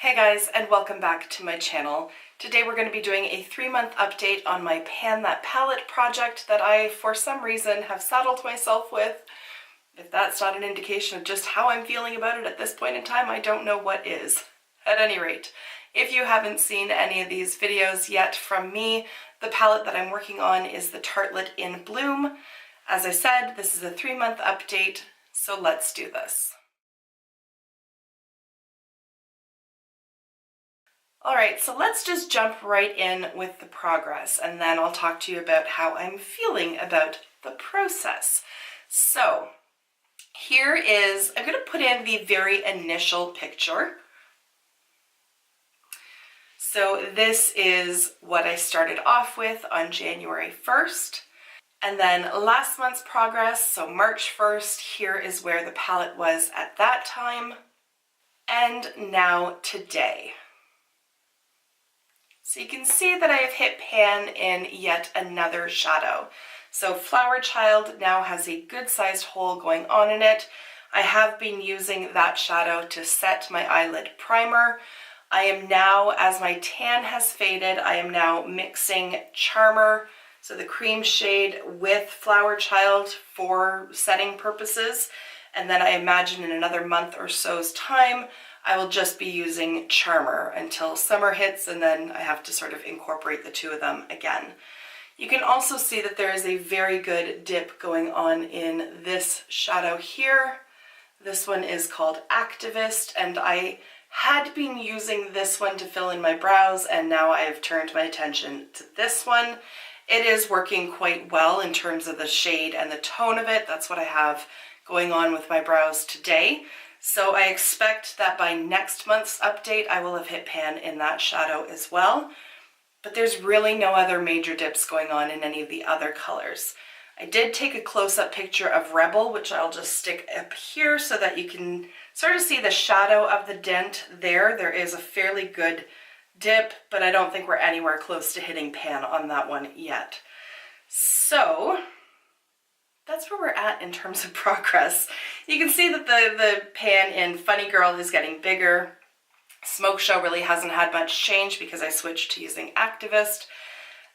Hey guys, and welcome back to my channel. Today we're going to be doing a 3-month update on my Pan That Palette project that I, for some reason, have saddled myself with. If that's not an indication of just how I'm feeling about it at this point in time, I don't know what is. At any rate, if you haven't seen any of these videos yet from me, the palette that I'm working on is the Tartelette In Bloom. As I said, this is a 3-month update, so let's do this. Alright, so let's just jump right in with the progress, and then I'll talk to you about how I'm feeling about the process. So, here is, I'm going to put in the very initial picture. So this is what I started off with on January 1st. And then last month's progress, so March 1st, here is where the palette was at that time. And now today. So you can see that I have hit pan in yet another shadow. So Flower Child now has a good sized hole going on in it. I have been using that shadow to set my eyelid primer. I am now, as my tan has faded, I am now mixing Charmer, so the cream shade, with Flower Child for setting purposes. And then I imagine in another month or so's time, I will just be using Charmer until summer hits, and then I have to sort of incorporate the two of them again. You can also see that there is a very good dip going on in this shadow here. This one is called Activist, and I had been using this one to fill in my brows, and now I have turned my attention to this one. It is working quite well in terms of the shade and the tone of it. That's what I have going on with my brows today. So I expect that by next month's update, I will have hit pan in that shadow as well. But there's really no other major dips going on in any of the other colors. I did take a close-up picture of Rebel, which I'll just stick up here so that you can sort of see the shadow of the dent there. There is a fairly good dip, but I don't think we're anywhere close to hitting pan on that one yet. So that's where we're at in terms of progress. You can see that the pan in Funny Girl is getting bigger. Smoke Show really hasn't had much change because I switched to using Activist.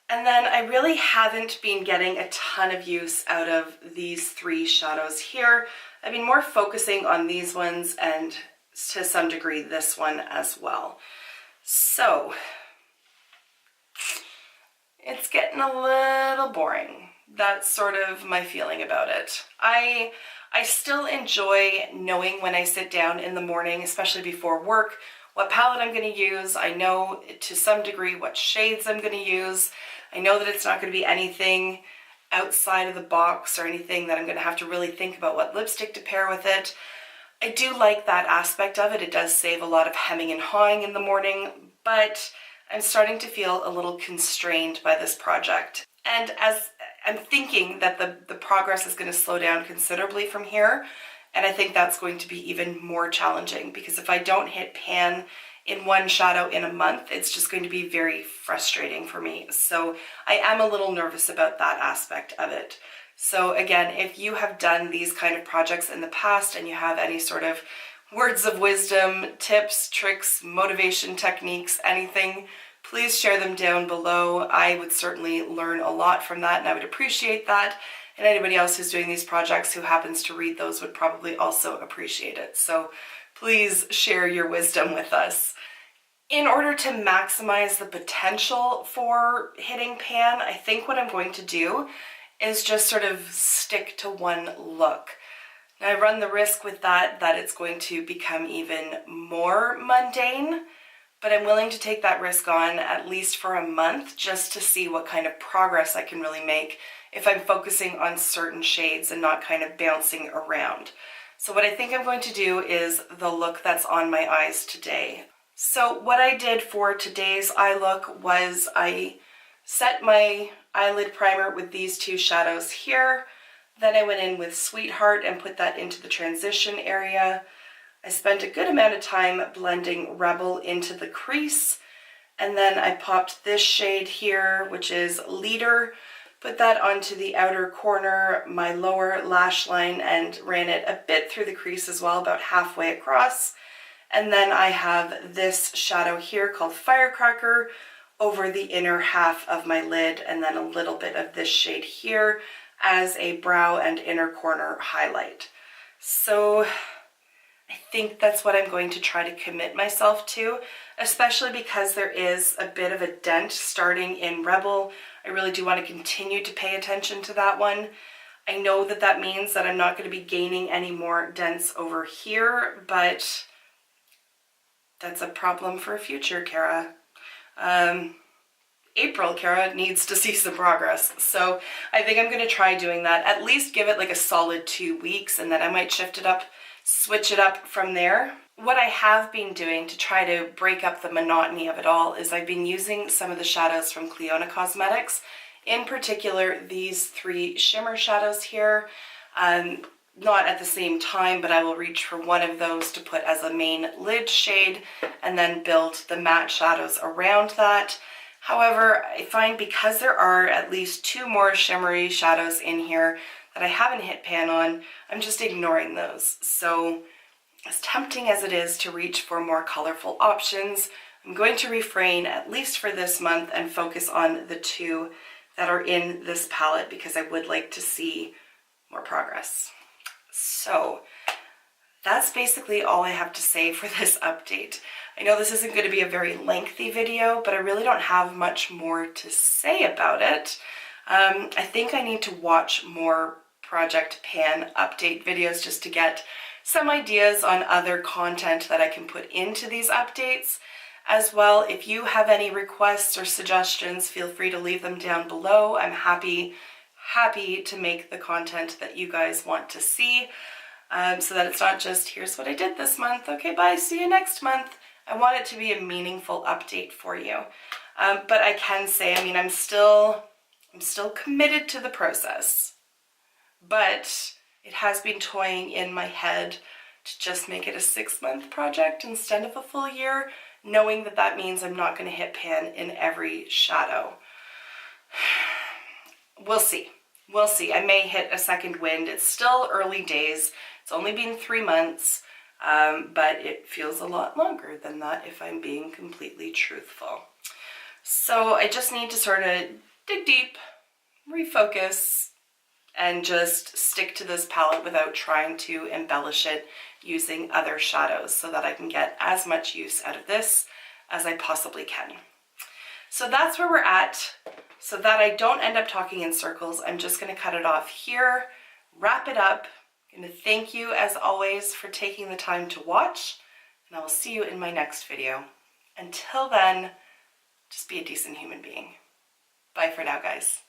And then I really haven't been getting a ton of use out of these 3 shadows here. I've been more focusing on these ones and to some degree this one as well. So it's getting a little boring. That's sort of my feeling about it. I still enjoy knowing when I sit down in the morning, especially before work, what palette I'm going to use. I know to some degree what shades I'm going to use. I know that it's not going to be anything outside of the box or anything that I'm going to have to really think about what lipstick to pair with it. I do like that aspect of it. It does save a lot of hemming and hawing in the morning, but I'm starting to feel a little constrained by this project. And as I'm thinking that the progress is going to slow down considerably from here, and I think that's going to be even more challenging because if I don't hit pan in one shadow in a month, it's just going to be very frustrating for me. So I am a little nervous about that aspect of it. So again, if you have done these kind of projects in the past and you have any sort of words of wisdom, tips, tricks, motivation techniques, anything, please share them down below. I would certainly learn a lot from that, and I would appreciate that. And anybody else who's doing these projects who happens to read those would probably also appreciate it. So please share your wisdom with us. In order to maximize the potential for hitting pan, I think what I'm going to do is just sort of stick to one look. Now I run the risk with that it's going to become even more mundane, but I'm willing to take that risk on at least for a month just to see what kind of progress I can really make if I'm focusing on certain shades and not kind of bouncing around. So what I think I'm going to do is the look that's on my eyes today. So what I did for today's eye look was I set my eyelid primer with these 2 shadows here. Then I went in with Sweetheart and put that into the transition area. I spent a good amount of time blending Rebel into the crease, and then I popped this shade here, which is Leader, put that onto the outer corner, my lower lash line, and ran it a bit through the crease as well, about halfway across. And then I have this shadow here called Firecracker over the inner half of my lid, and then a little bit of this shade here as a brow and inner corner highlight. So I think that's what I'm going to try to commit myself to, especially because there is a bit of a dent starting in Rebel. I really do want to continue to pay attention to that one. I know that that means that I'm not going to be gaining any more dents over here, but that's a problem for future Kara. April Kara needs to see some progress. So I think I'm going to try doing that, at least give it like a solid 2 weeks, and then I might shift it up, switch it up from there. What I have been doing to try to break up the monotony of it all is I've been using some of the shadows from Clionadh Cosmetics, in particular these 3 shimmer shadows here. Not at the same time, but I will reach for one of those to put as a main lid shade and then build the matte shadows around that. However, I find because there are at least 2 more shimmery shadows in here that I haven't hit pan on, I'm just ignoring those. So as tempting as it is to reach for more colorful options, I'm going to refrain at least for this month and focus on the 2 that are in this palette because I would like to see more progress. So that's basically all I have to say for this update. I know this isn't going to be a very lengthy video, but I really don't have much more to say about it. I think I need to watch more Project Pan update videos just to get some ideas on other content that I can put into these updates. As well, if you have any requests or suggestions, feel free to leave them down below. I'm happy to make the content that you guys want to see, so that it's not just, here's what I did this month, okay, bye, see you next month. I want it to be a meaningful update for you. But I can say, I mean, I'm still committed to the process, but it has been toying in my head to just make it a 6-month project instead of a full year, knowing that that means I'm not going to hit pan in every shadow. We'll see. We'll see. I may hit a second wind. It's still early days. It's only been 3 months, but it feels a lot longer than that if I'm being completely truthful. So I just need to sort of dig deep, refocus, and just stick to this palette without trying to embellish it using other shadows so that I can get as much use out of this as I possibly can. So that's where we're at. So that I don't end up talking in circles, I'm just going to cut it off here, wrap it up. I'm going to thank you as always for taking the time to watch, and I will see you in my next video. Until then, just be a decent human being. Bye for now, guys.